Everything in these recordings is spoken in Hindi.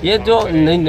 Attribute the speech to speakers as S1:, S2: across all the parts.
S1: ये जो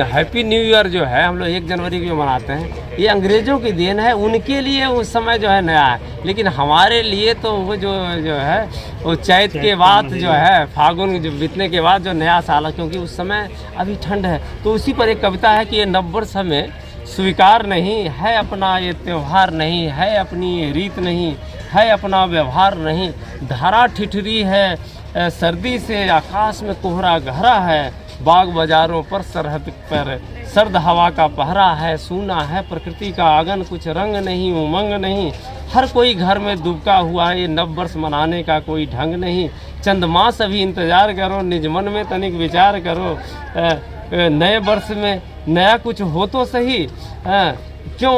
S1: हैप्पी न्यू ईयर जो है हम लोग 1 जनवरी को मनाते हैं, ये अंग्रेज़ों की देन है। उनके लिए उस समय जो है नया है, लेकिन हमारे लिए तो वो जो है वो चैत के बाद जो है, फागुन जो बीतने के बाद जो नया साल है, क्योंकि उस समय अभी ठंड है। तो उसी पर एक कविता है कि ये नववर्ष हमें स्वीकार नहीं है, अपना ये त्यौहार नहीं है, अपनी ये रीत नहीं है, अपना व्यवहार नहीं। धारा ठिठुरी है सर्दी से, आकाश में कोहरा गहरा है, बाग बाजारों पर सरहद पर सर्द हवा का पहरा है। सूना है प्रकृति का आंगन, कुछ रंग नहीं उमंग नहीं, हर कोई घर में दुबका हुआ है, ये नववर्ष मनाने का कोई ढंग नहीं। चंद मास अभी इंतज़ार करो, निज मन में तनिक विचार करो, नए वर्ष में नया कुछ हो तो सही, क्यों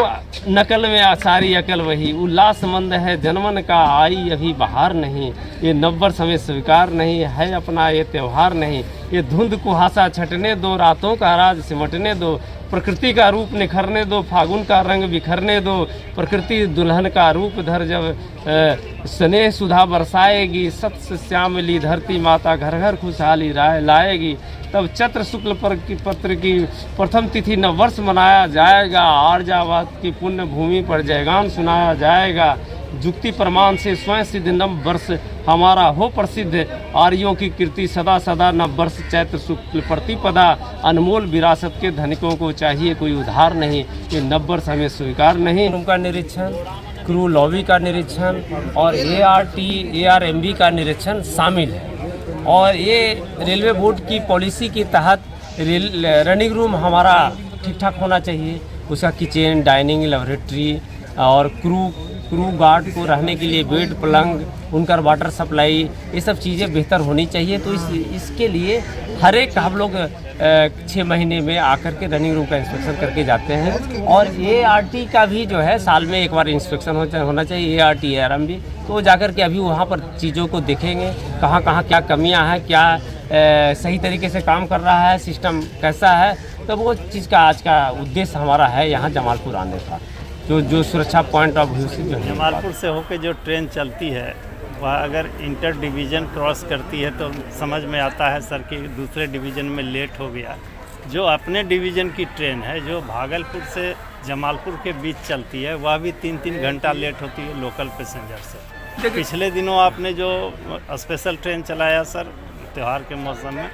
S1: नकल में सारी अकल वही। उल्लासमंद है जनमन का, आई अभी बहार नहीं, ये नववर्ष हमें स्वीकार नहीं है, अपना ये त्यौहार नहीं। ये धुंध कुहासा छटने दो, रातों का राज सिमटने दो, प्रकृति का रूप निखरने दो, फागुन का रंग बिखरने दो। प्रकृति दुल्हन का रूप धर जब स्नेह सुधा बरसाएगी, सत्य श्यामली धरती माता घर घर खुशहाली लाएगी। तब चैत्र शुक्ल पत्र की प्रथम तिथि नववर्ष मनाया जाएगा, आर्यावर्त की पुण्य भूमि पर जयगान सुनाया जाएगा। जुक्ति प्रमाण से स्वयं सिद्ध नव वर्ष हमारा हो प्रसिद्ध, आर्यों की कीर्ति सदा सदा। नववर्ष चैत्र शुक्ल प्रतिपदा, अनमोल विरासत के धनिकों को चाहिए कोई उधार नहीं, ये नववर्ष हमें स्वीकार नहीं। उनका निरीक्षण, क्रू लॉबी का निरीक्षण और ARMB का निरीक्षण शामिल है। और ये रेलवे बोर्ड की पॉलिसी के तहत रनिंग रूम हमारा ठीक ठाक होना चाहिए, उसका किचन, डाइनिंग, लेबोरेटरी और क्रू गार्ड को रहने के लिए बेड, पलंग, उनका वाटर सप्लाई, ये सब चीज़ें बेहतर होनी चाहिए। तो इसके लिए हर एक हम लोग 6 महीने में आकर के रनिंग रूम का इंस्पेक्शन करके जाते हैं। और ART का भी जो है साल में एक बार इंस्पेक्शन होना चाहिए, ART ARMB। तो जाकर के अभी वहाँ पर चीज़ों को देखेंगे, कहाँ कहाँ क्या कमियाँ हैं, क्या सही तरीके से काम कर रहा है, सिस्टम कैसा है। तो वो चीज़ का आज का उद्देश्य हमारा है यहाँ जमालपुर आने का, जो सुरक्षा पॉइंट ऑफ व्यू से जो है।
S2: जमालपुर से होकर जो ट्रेन चलती है वह अगर इंटर डिवीज़न क्रॉस करती है तो समझ में आता है सर कि दूसरे डिवीज़न में लेट हो गया। जो अपने डिवीज़न की ट्रेन है जो भागलपुर से जमालपुर के बीच चलती है, वह भी 3-3 घंटा लेट होती है लोकल पैसेंजर से। पिछले दिनों आपने जो स्पेशल ट्रेन चलाया सर त्यौहार के मौसम में,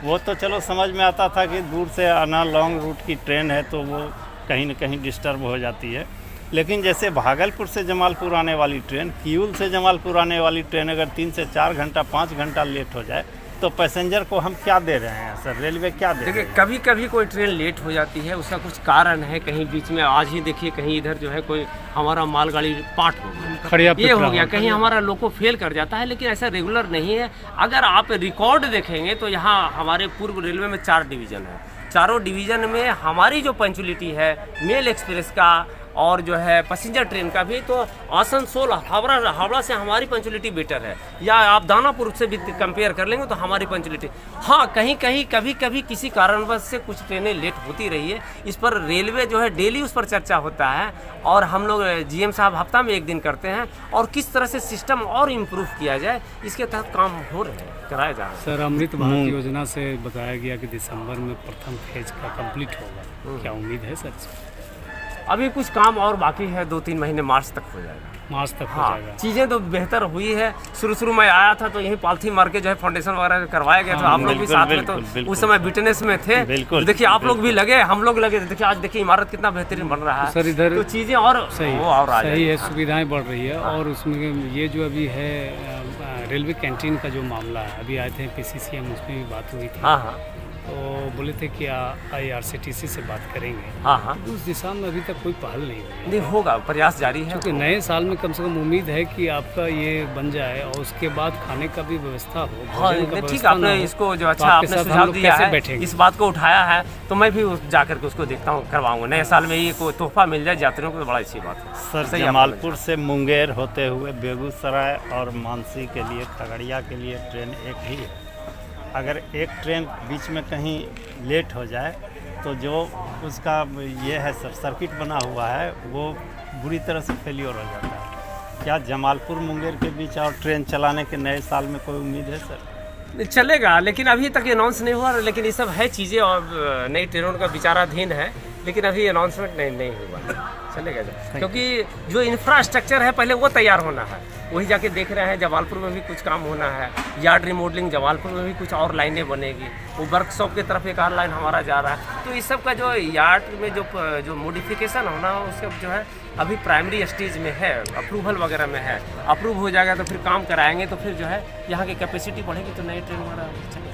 S2: वो तो चलो समझ में आता था कि दूर से आना, लॉन्ग रूट की ट्रेन है तो वो कहीं न कहीं डिस्टर्ब हो जाती है। लेकिन जैसे भागलपुर से जमालपुर आने वाली ट्रेन, किऊल से जमालपुर आने वाली ट्रेन अगर 3 से 4 घंटा 5 घंटा लेट हो जाए तो पैसेंजर को हम क्या दे रहे हैं सर, रेलवे क्या दे रही है?
S1: देखिए कभी कभी कोई ट्रेन लेट हो जाती है, उसका कुछ कारण है। कहीं बीच में आज ही देखिए कहीं इधर जो है कोई हमारा मालगाड़ी पार्ट हो गया, ये हो गया, कहीं हमारा लोको फेल कर जाता है। लेकिन ऐसा रेगुलर नहीं है। अगर आप रिकॉर्ड देखेंगे तो यहाँ हमारे पूर्व रेलवे में 4 डिवीज़न है। चारों डिवीज़न में हमारी जो पंचुअलिटी है मेल एक्सप्रेस का और जो है पैसेंजर ट्रेन का भी, तो आसनसोल हावड़ा से हमारी पंचुअलिटी बेटर है। या आप दानापुर से भी कंपेयर कर लेंगे तो हमारी पंचुअलिटी, हाँ कहीं कहीं कभी कभी किसी कारणवश से कुछ ट्रेनें लेट होती रही है। इस पर रेलवे जो है डेली उस पर चर्चा होता है और हम लोग GM साहब हफ्ता में 1 दिन करते हैं और किस तरह से सिस्टम और इम्प्रूव किया जाए इसके तहत काम हो रहे हैं, कराया जा रहा है।
S3: सर अमृत भारत योजना से बताया गया कि दिसंबर में प्रथम फेज का कंप्लीट होगा, क्या उम्मीद है सर?
S1: अभी कुछ काम और बाकी है, 2-3 महीने मार्च तक हो जाएगा।
S3: मार्च तक हो
S1: हाँ,
S3: जाएगा।
S1: चीज़ें तो बेहतर हुई है। शुरू में आया था तो यही पॉलिथीन मार के जो है फाउंडेशन वगैरह करवाया गया। तो आप लोग भी साथ में तो उस समय बिटनेस में थे। देखिए आप लोग भी लगे, हम लोग लगे। देखिए आज देखिए इमारत कितना बेहतरीन बन रहा है।
S3: सर इधर
S1: तो चीज़ें और
S3: सही है, सुविधाएं बढ़ रही है। और उसमें ये जो अभी है रेलवे कैंटीन का जो मामला है, अभी आए थे PCCM, उसमें भी बात हुई थी।
S1: हाँ,
S3: तो बोले थे कि IRCTC से बात करेंगे।
S1: हाँ,
S3: उस दिशा में अभी तक कोई पहल नहीं हुई।
S1: नहीं होगा, प्रयास जारी है।
S3: क्योंकि नए साल में कम से कम उम्मीद है कि आपका ये बन जाए और उसके बाद खाने का भी व्यवस्था हो।
S1: हाँ ठीक, आपने इसको जो अच्छा आपने सुझाव दिया है, इस बात को उठाया है, तो मैं भी जाकर के उसको देखता हूँ, करवाऊंगा। नए साल में ये कोई तोहफा मिल जाए यात्रियों को तो बड़ा अच्छी बात है।
S2: सर जमालपुर से मुंगेर होते हुए बेगूसराय और मानसी के लिए, खगड़िया के लिए ट्रेन एक ही है। अगर एक ट्रेन बीच में कहीं लेट हो जाए तो जो उसका ये है सर सर्किट बना हुआ है वो बुरी तरह से फेलियर हो जाता है। क्या जमालपुर मुंगेर के बीच और ट्रेन चलाने के नए साल में कोई उम्मीद है सर?
S1: चलेगा, लेकिन अभी तक अनाउंस नहीं हुआ। लेकिन ये सब है चीज़ें और नई ट्रेनों का विचाराधीन है, लेकिन अभी अनाउंसमेंट नहीं हुआ। चलेगा क्योंकि जो इंफ्रास्ट्रक्चर है पहले वो तैयार होना है, वही जाके देख रहे हैं। जमालपुर में भी कुछ काम होना है, यार्ड रिमॉडलिंग जमालपुर में भी कुछ और लाइनें बनेगी, वो वर्कशॉप की तरफ एक और लाइन हमारा जा रहा है। तो इस सब का जो यार्ड में जो मॉडिफिकेशन होना है उसका जो है अभी प्राइमरी स्टेज में है, अप्रूवल वगैरह में है। अप्रूव हो जाएगा तो फिर काम कराएंगे, तो फिर जो है यहाँ की कैपेसिटी बढ़ेगी तो नई ट्रेन हमारा चलेगा।